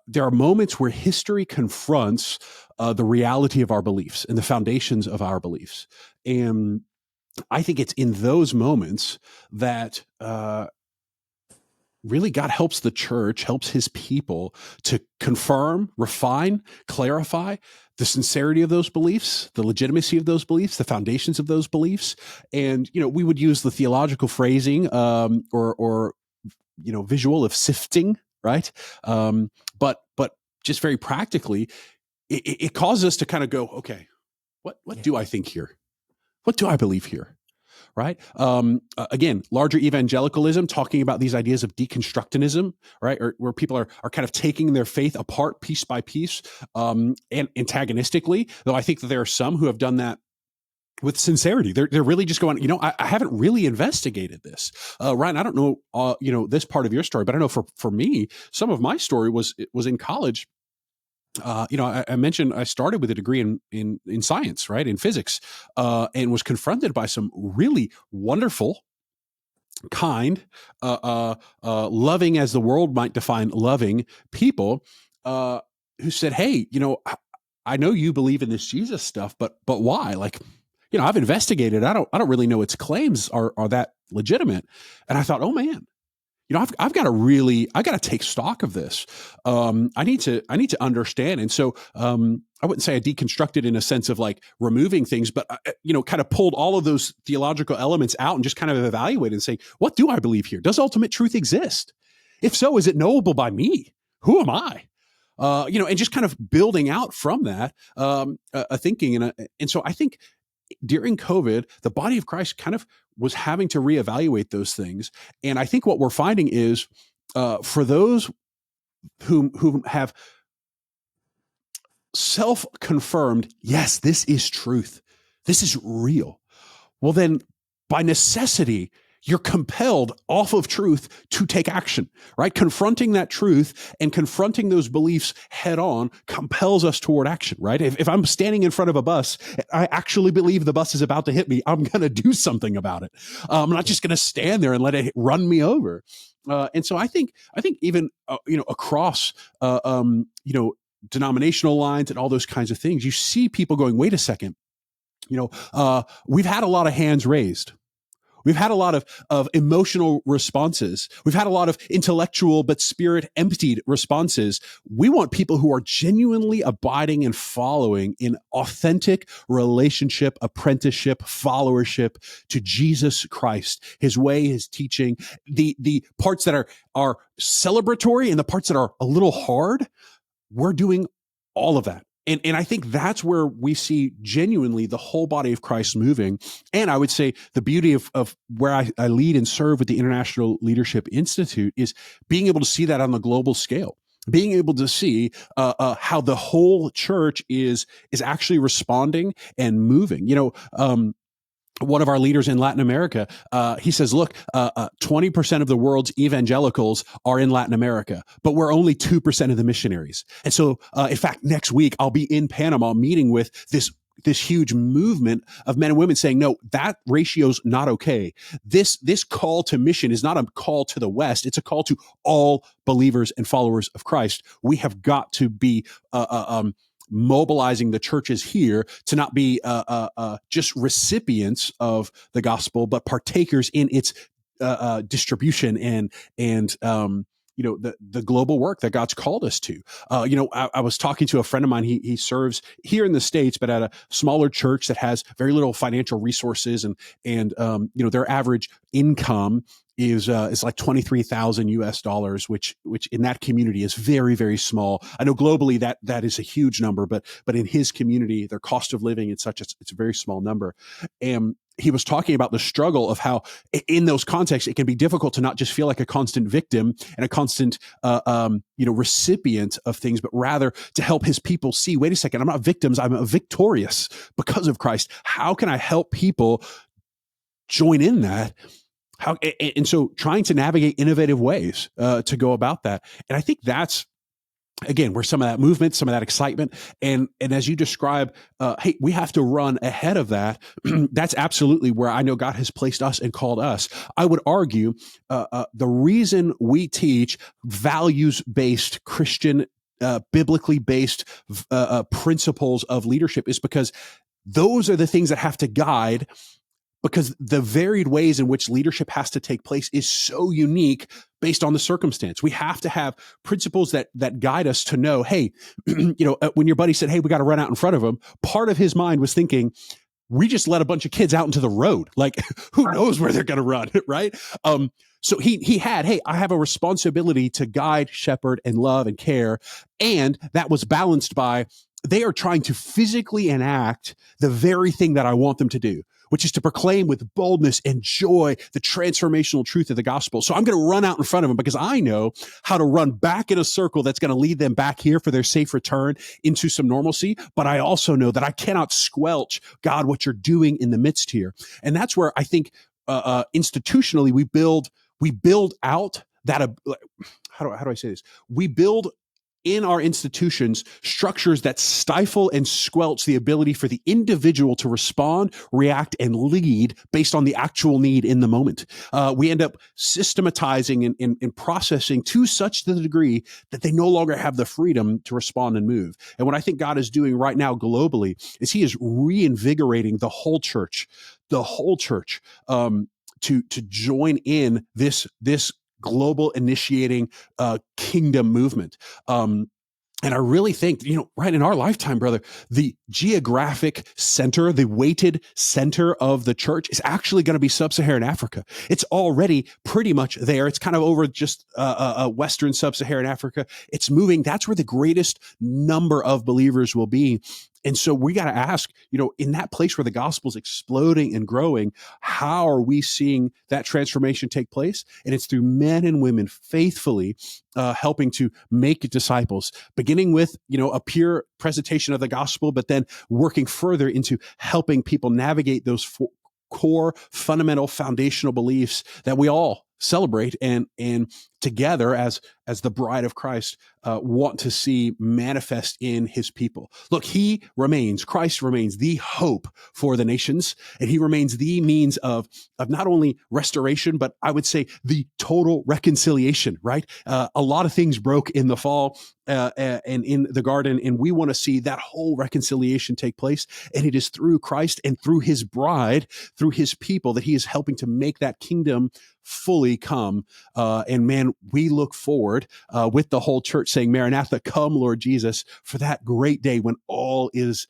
there are moments where history confronts the reality of our beliefs and the foundations of our beliefs. And I think it's in those moments that really God helps the church, helps his people to confirm, refine, clarify the sincerity of those beliefs, the legitimacy of those beliefs, the foundations of those beliefs. And, we would use the theological phrasing or visual of sifting, right? But just very practically, it causes us to kind of go, okay, what do I think here? What do I believe here? Right. Again, larger evangelicalism, talking about these ideas of deconstructionism, right? Or where people are kind of taking their faith apart piece by piece, and antagonistically, though I think that there are some who have done that with sincerity. They're really just going, I haven't really investigated this. Ryan, I don't know, this part of your story, but I know for me, some of my story was in college. I mentioned I started with a degree in science, right, in physics, and was confronted by some really wonderful, kind, loving, as the world might define loving, people who said, "Hey, I know you believe in this Jesus stuff, but why? Like, I've investigated. I don't really know its claims are that legitimate." And I thought, oh man. I've got to take stock of this. I need to understand. And so, I wouldn't say I deconstructed in a sense of like removing things, but, kind of pulled all of those theological elements out and just kind of evaluated and say, what do I believe here? Does ultimate truth exist? If so, is it knowable by me? Who am I? And just kind of building out from that, a thinking. And so I think during COVID, the body of Christ kind of was having to reevaluate those things. And I think what we're finding is for those who have self-confirmed, yes, this is truth, this is real, well, then by necessity, you're compelled off of truth to take action, right? Confronting that truth and confronting those beliefs head on compels us toward action, right? If I'm standing in front of a bus, I actually believe the bus is about to hit me, I'm going to do something about it. I'm not just going to stand there and let it run me over. And so I think even, across, denominational lines and all those kinds of things, you see people going, wait a second, we've had a lot of hands raised. We've had a lot of emotional responses. We've had a lot of intellectual but spirit emptied responses. We want people who are genuinely abiding and following in authentic relationship, apprenticeship, followership to Jesus Christ, his way, his teaching, the parts that are celebratory and the parts that are a little hard. We're doing all of that. And I think that's where we see genuinely the whole body of Christ moving. And I would say the beauty of where I lead and serve with the International Leadership Institute is being able to see that on the global scale, being able to see how the whole church is actually responding and moving. One of our leaders in Latin America, he says, look, 20% of the world's evangelicals are in Latin America, but we're only 2% of the missionaries. And so, in fact, next week, I'll be in Panama meeting with this huge movement of men and women saying, no, that ratio's not okay. This call to mission is not a call to the West. It's a call to all believers and followers of Christ. We have got to be, mobilizing the churches here to not be just recipients of the gospel, but partakers in its distribution and the global work that God's called us to. I was talking to a friend of mine. He serves here in the States, but at a smaller church that has very little financial resources, and their average income is like $23,000 US, which in that community is very, very small. I know globally that is a huge number, but in his community, their cost of living is such it's a very small number. And he was talking about the struggle of how in those contexts, it can be difficult to not just feel like a constant victim and a constant, recipient of things, but rather to help his people see, wait a second, I'm not victims, I'm victorious because of Christ. How can I help people join in that. And so trying to navigate innovative ways to go about that. And I think that's, again, where some of that movement, some of that excitement, and as you describe, hey, we have to run ahead of that. That's absolutely where I know God has placed us and called us. I would argue the reason we teach values-based Christian, biblically based principles of leadership is because those are the things that have to guide, because the varied ways in which leadership has to take place is so unique based on the circumstance. We have to have principles that guide us to know, hey, when your buddy said, hey, we got to run out in front of him, part of his mind was thinking, we just let a bunch of kids out into the road. Like, who knows where they're going to run, right? So he had, hey, I have a responsibility to guide, shepherd, and love and care. And that was balanced by, they are trying to physically enact the very thing that I want them to do, which is to proclaim with boldness and joy the transformational truth of the gospel. So I'm going to run out in front of them because I know how to run back in a circle that's going to lead them back here for their safe return into some normalcy. But I also know that I cannot squelch, God, what you're doing in the midst here. And that's where I think institutionally we build out that, how do I say this? We build in our institutions structures that stifle and squelch the ability for the individual to respond, react, and lead based on the actual need in the moment. We end up systematizing and processing to such the degree that they no longer have the freedom to respond and move. And what I think God is doing right now globally is he is reinvigorating the whole church, to join in this global initiating kingdom movement. And I really think, right in our lifetime, brother, the geographic center, the weighted center of the church is actually going to be sub-Saharan Africa. It's already pretty much there. It's kind of over just Western sub-Saharan Africa. It's moving. That's where the greatest number of believers will be. And so we got to ask, in that place where the gospel is exploding and growing, how are we seeing that transformation take place? And it's through men and women faithfully helping to make disciples, beginning with, a pure presentation of the gospel, but then working further into helping people navigate those core, fundamental, foundational beliefs that we all celebrate and together as the bride of Christ want to see manifest in his people. Look, Christ remains the hope for the nations, and he remains the means of not only restoration, but I would say the total reconciliation, right? A lot of things broke in the fall and in the garden, and we want to see that whole reconciliation take place. And it is through Christ and through his bride, through his people, that he is helping to make that kingdom fully come. And man, we look forward with the whole church saying, Maranatha, come, Lord Jesus, for that great day when all is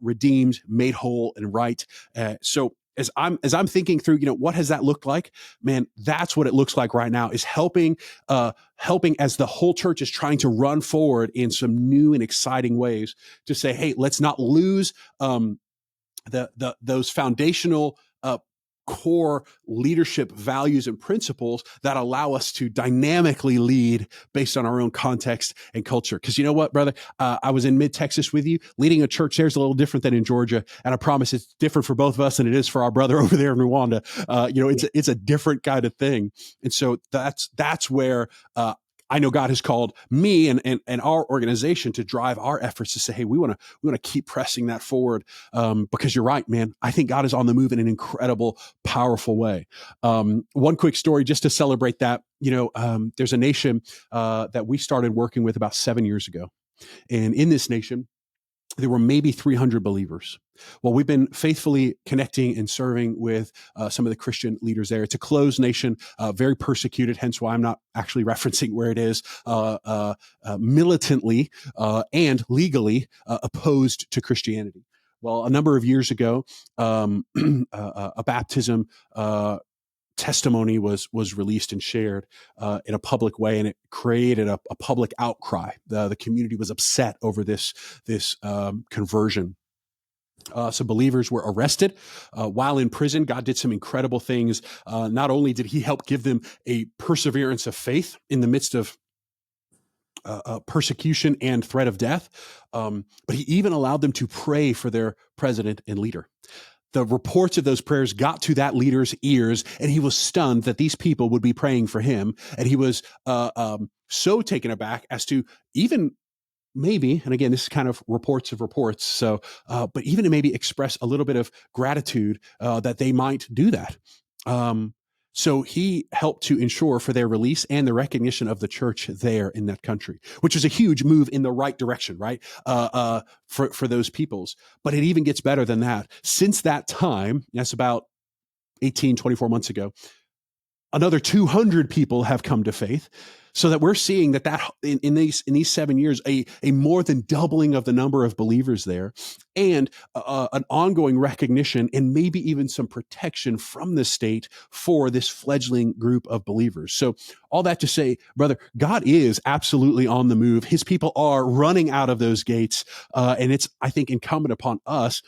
redeemed, made whole, and right. So as I'm thinking through, what has that looked like? Man, that's what it looks like right now, is helping as the whole church is trying to run forward in some new and exciting ways to say, hey, let's not lose those foundational core leadership values and principles that allow us to dynamically lead based on our own context and culture. Because you know what, brother? I was in mid-Texas with you. Leading a church there is a little different than in Georgia. And I promise it's different for both of us than it is for our brother over there in Rwanda. It's a different kind of thing. And so that's where I know God has called me and our organization to drive our efforts to say, hey, we want to keep pressing that forward because you're right, man. I think God is on the move in an incredible, powerful way. One quick story just to celebrate that. There's a nation that we started working with about 7 years ago, and in this nation, there were maybe 300 believers. Well, we've been faithfully connecting and serving with some of the Christian leaders there. It's a closed nation, very persecuted, hence why I'm not actually referencing where it is, militantly and legally opposed to Christianity. Well, a number of years ago, a baptism testimony was released and shared in a public way, and it created a public outcry. The community was upset over this conversion. Some believers were arrested while in prison. God did some incredible things. Not only did he help give them a perseverance of faith in the midst of persecution and threat of death, but he even allowed them to pray for their president and leader. the reports of those prayers got to that leader's ears, and he was stunned that these people would be praying for him. And he was so taken aback as to even maybe, and again, this is kind of reports of reports. So, but even to maybe express a little bit of gratitude that they might do that. So he helped to ensure for their release and the recognition of the church there in that country, which was a huge move in the right direction, right? For those peoples. But it even gets better than that. Since that time, that's about 24 months ago, another 200 people have come to faith, so that we're seeing that in these 7 years, a more than doubling of the number of believers there, and an ongoing recognition and maybe even some protection from the state for this fledgling group of believers. So all that to say, brother, God is absolutely on the move. His people are running out of those gates, and it's, I think, incumbent upon us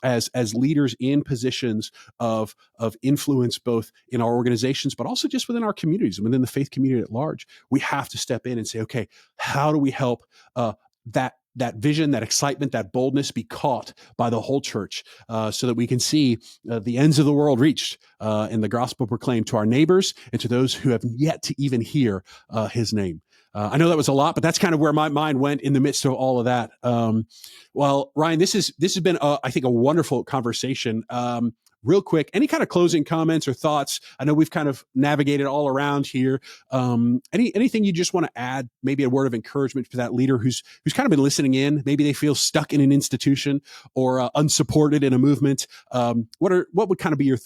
as leaders in positions of influence, both in our organizations, but also just within our communities and within the faith community at large. We have to step in and say, okay, how do we help that vision, that excitement, that boldness be caught by the whole church, so that we can see the ends of the world reached and the gospel proclaimed to our neighbors and to those who have yet to even hear his name. I know that was a lot, but that's kind of where my mind went in the midst of all of that. Well, Ryan, this has been, I think, a wonderful conversation. Real quick, any kind of closing comments or thoughts? I know we've kind of navigated all around here. Anything you just want to add? Maybe a word of encouragement for that leader who's kind of been listening in. Maybe they feel stuck in an institution or unsupported in a movement. What would kind of be your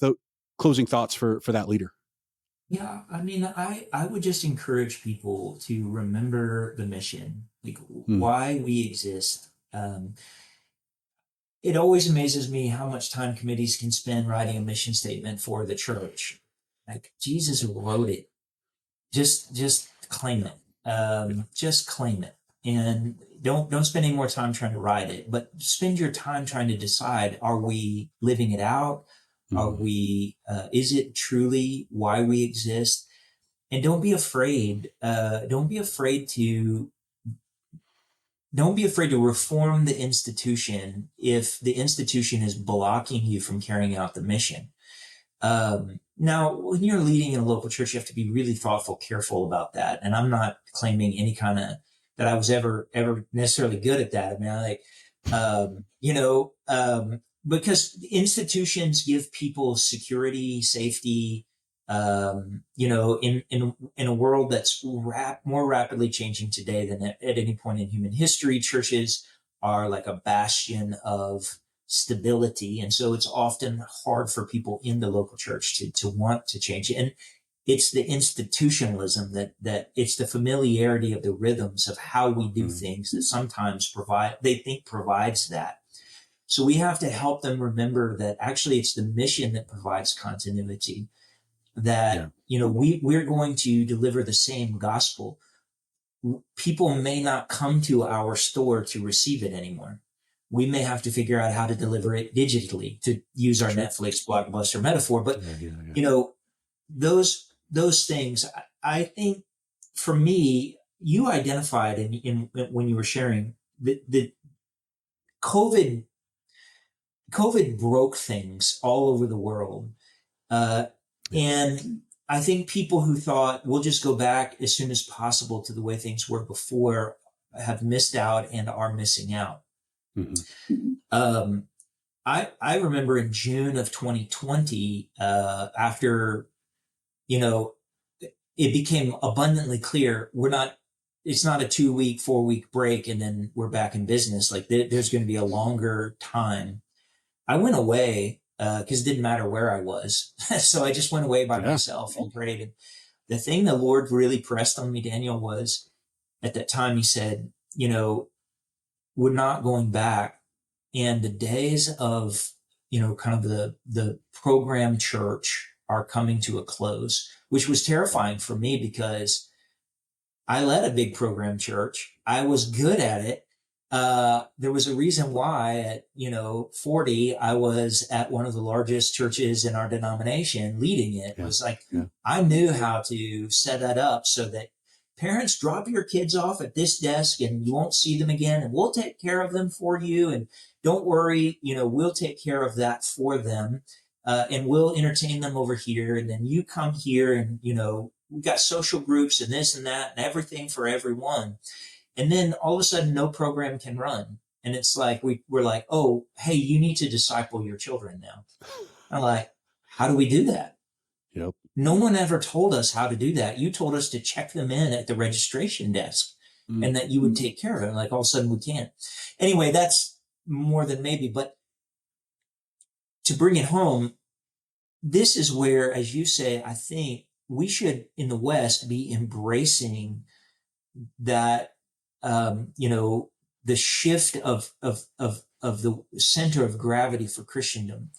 closing thoughts for that leader? Yeah, I mean, I would just encourage people to remember the mission, like why we exist. It always amazes me how much time committees can spend writing a mission statement for the church. Like Jesus wrote it. Just claim it. Just claim it, and don't spend any more time trying to write it. But spend your time trying to decide: are we living it out? Are we? Is it truly why we exist? And don't be afraid. Don't be afraid to reform the institution if the institution is blocking you from carrying out the mission. Now, when you're leading in a local church, you have to be really thoughtful, careful about that. And I'm not claiming any kind of that I was ever necessarily good at that. I mean, because institutions give people security, safety, in a world that's more rapidly changing today than at any point in human history. Churches are like a bastion of stability. And so it's often hard for people in the local church to want to change it. And it's the institutionalism that it's the familiarity of the rhythms of how we do things that sometimes provides that. So we have to help them remember that actually it's the mission that provides continuity, that, we're going to deliver the same gospel. People may not come to our store to receive it anymore. We may have to figure out how to deliver it digitally, to use our Netflix blockbuster metaphor. But, those things, I think for me, you identified in when you were sharing the COVID broke things all over the world. And I think people who thought we'll just go back as soon as possible to the way things were before have missed out and are missing out. I remember in June of 2020, after, it became abundantly clear it's not a 2-week, 4-week break and then we're back in business. Like there's going to be a longer time. I went away because it didn't matter where I was. So I just went away by myself and prayed. And the thing the Lord really pressed on me, Daniel, was at that time, he said, we're not going back. And the days of, kind of the program church are coming to a close, which was terrifying for me because I led a big program church. I was good at it. There was a reason why at, 40, I was at one of the largest churches in our denomination leading it. It was like, I knew how to set that up so that parents, drop your kids off at this desk and you won't see them again, and we'll take care of them for you. And don't worry, we'll take care of that for them. And we'll entertain them over here. And then you come here and, we've got social groups and this and that and everything for everyone. And then all of a sudden, no program can run. And it's like, we're like, oh, hey, you need to disciple your children now. I'm like, how do we do that? Yep. No one ever told us how to do that. You told us to check them in at the registration desk and that you would take care of it. And like all of a sudden we can't. Anyway, that's more than maybe, but to bring it home, this is where, as you say, I think we should in the West be embracing that, the shift of the center of gravity for Christendom,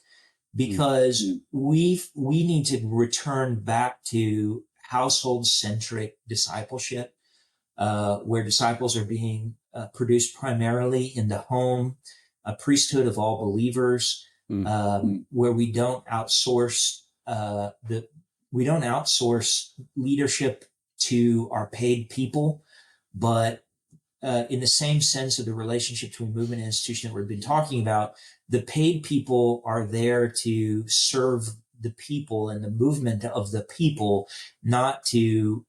because we need to return back to household centric discipleship, where disciples are being produced primarily in the home, a priesthood of all believers, where we don't outsource leadership to our paid people, but in the same sense of the relationship between movement and institution that we've been talking about, the paid people are there to serve the people and the movement of the people, not to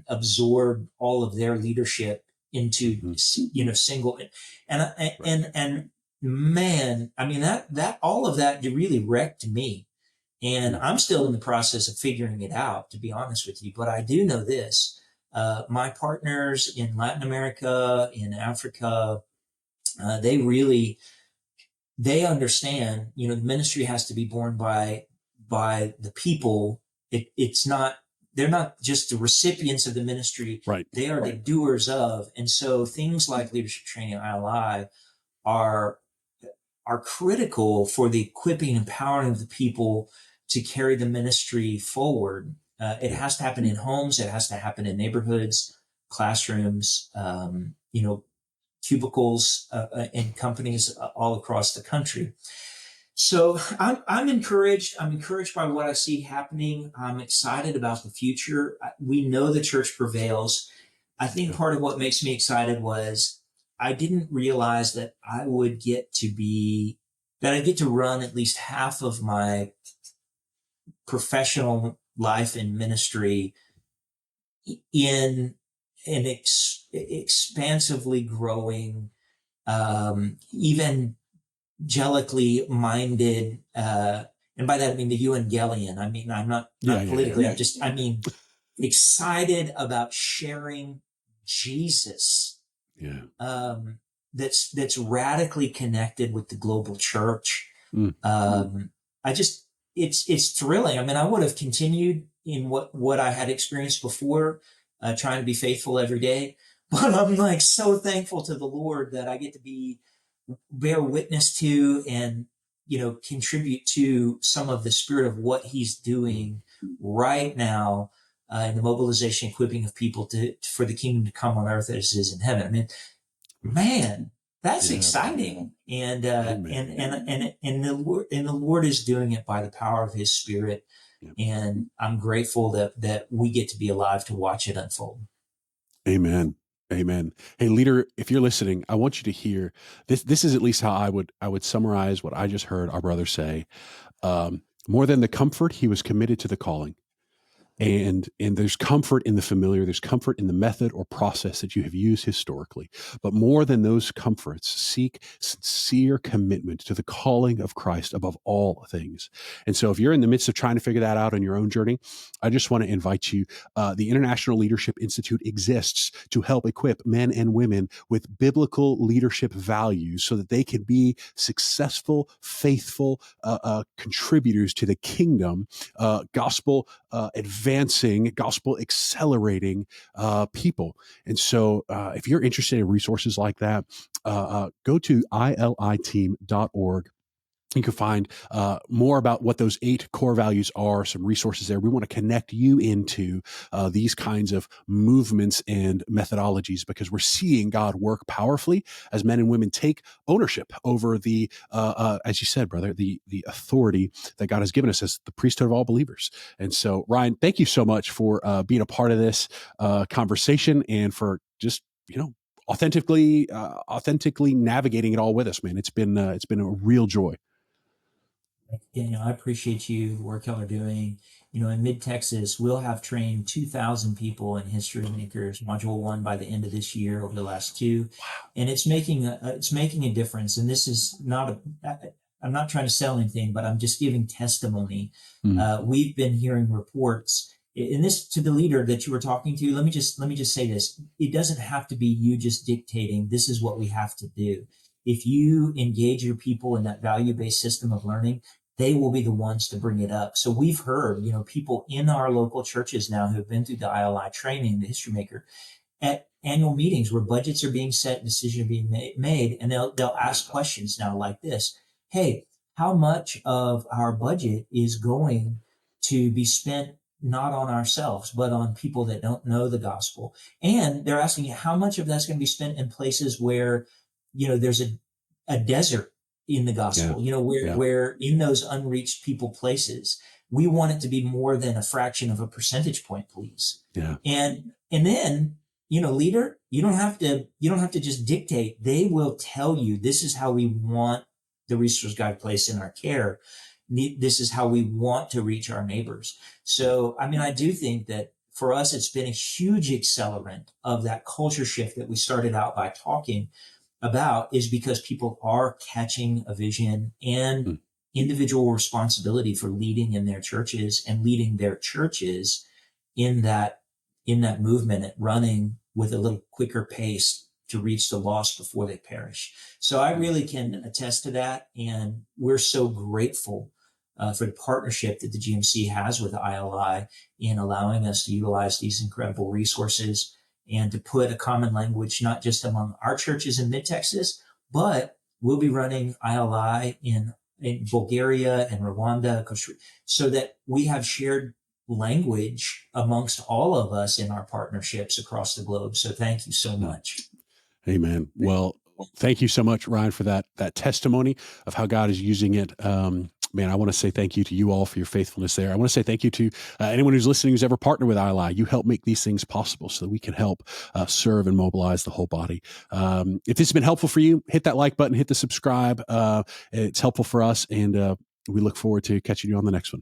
absorb all of their leadership into single. And man, I mean that all of that really wrecked me, and I'm still in the process of figuring it out, to be honest with you. But I do know this. My partners in Latin America, in Africa, they understand, the ministry has to be born by the people. They're not just the recipients of the ministry. Right. They are the doers of. And so things like leadership training, ILI, are critical for the equipping and empowering of the people to carry the ministry forward. It has to happen in homes. It has to happen in neighborhoods, classrooms, cubicles, and companies all across the country. So I'm encouraged. I'm encouraged by what I see happening. I'm excited about the future. We know the church prevails. I think part of what makes me excited was I didn't realize that I get to run at least half of my professional life in ministry in an expansively growing, evangelically minded, and by that I mean the evangelion. I mean, I'm not politically. I mean, excited about sharing Jesus. Yeah. That's radically connected with the global church. It's thrilling. I mean, I would have continued in what I had experienced before, trying to be faithful every day. But I'm like so thankful to the Lord that I get to bear witness to and, contribute to some of the spirit of what he's doing right now in the mobilization, equipping of people for the kingdom to come on earth as it is in heaven. I mean, man, that's exciting. And the Lord is doing it by the power of his spirit. And I'm grateful that we get to be alive to watch it unfold. Amen. Amen. Hey, leader, if you're listening, I want you to hear this. This is at least how I would summarize what I just heard our brother say. More than the comfort, he was committed to the calling. And there's comfort in the familiar. There's comfort in the method or process that you have used historically. But more than those comforts, seek sincere commitment to the calling of Christ above all things. And so if you're in the midst of trying to figure that out on your own journey, I just want to invite you. The International Leadership Institute exists to help equip men and women with biblical leadership values so that they can be successful, faithful contributors to the kingdom, gospel advancing, gospel accelerating people. And so if you're interested in resources like that, go to iliteam.org. You can find more about what those 8 core values are, some resources there. We want to connect you into these kinds of movements and methodologies because we're seeing God work powerfully as men and women take ownership over the, as you said, brother, the authority that God has given us as the priesthood of all believers. And so, Ryan, thank you so much for being a part of this conversation and for just, authentically navigating it all with us, man. It's been a real joy. I appreciate you, the work y'all are doing. In Mid Texas, we'll have trained 2,000 people in History Makers Module 1 by the end of this year over the last 2. And it's making a difference. And this is not I'm not trying to sell anything, but I'm just giving testimony. We've been hearing reports, and this to the leader that you were talking to. Let me just say this: it doesn't have to be you just dictating. This is what we have to do. If you engage your people in that value-based system of learning, they will be the ones to bring it up. So we've heard, people in our local churches now who have been through the ILI training, the History Maker, at annual meetings where budgets are being set, decisions are being made, and they'll ask questions now like this: hey, how much of our budget is going to be spent not on ourselves, but on people that don't know the gospel? And they're asking you how much of that's going to be spent in places where, there's a desert in the gospel, where in those unreached people places, we want it to be more than a fraction of a percentage point, please. Yeah. And then, leader, you don't have to just dictate. They will tell you, this is how we want the resource guide placed in our care. This is how we want to reach our neighbors. So, I do think that for us, it's been a huge accelerant of that culture shift that we started out by talking about, is because people are catching a vision and individual responsibility for leading in their churches and leading their churches in that movement at running with a little quicker pace to reach the lost before they perish. So I really can attest to that. And we're so grateful for the partnership that the GMC has with ILI in allowing us to utilize these incredible resources and to put a common language, not just among our churches in Mid-Texas, but we'll be running ILI in Bulgaria and Rwanda, so that we have shared language amongst all of us in our partnerships across the globe. So thank you so much. Amen. Well, thank you so much, Ryan, for that testimony of how God is using it. Man, I want to say thank you to you all for your faithfulness there. I want to say thank you to anyone who's listening who's ever partnered with ILI. You help make these things possible so that we can help serve and mobilize the whole body. If this has been helpful for you, hit that like button, hit the subscribe. It's helpful for us, and we look forward to catching you on the next one.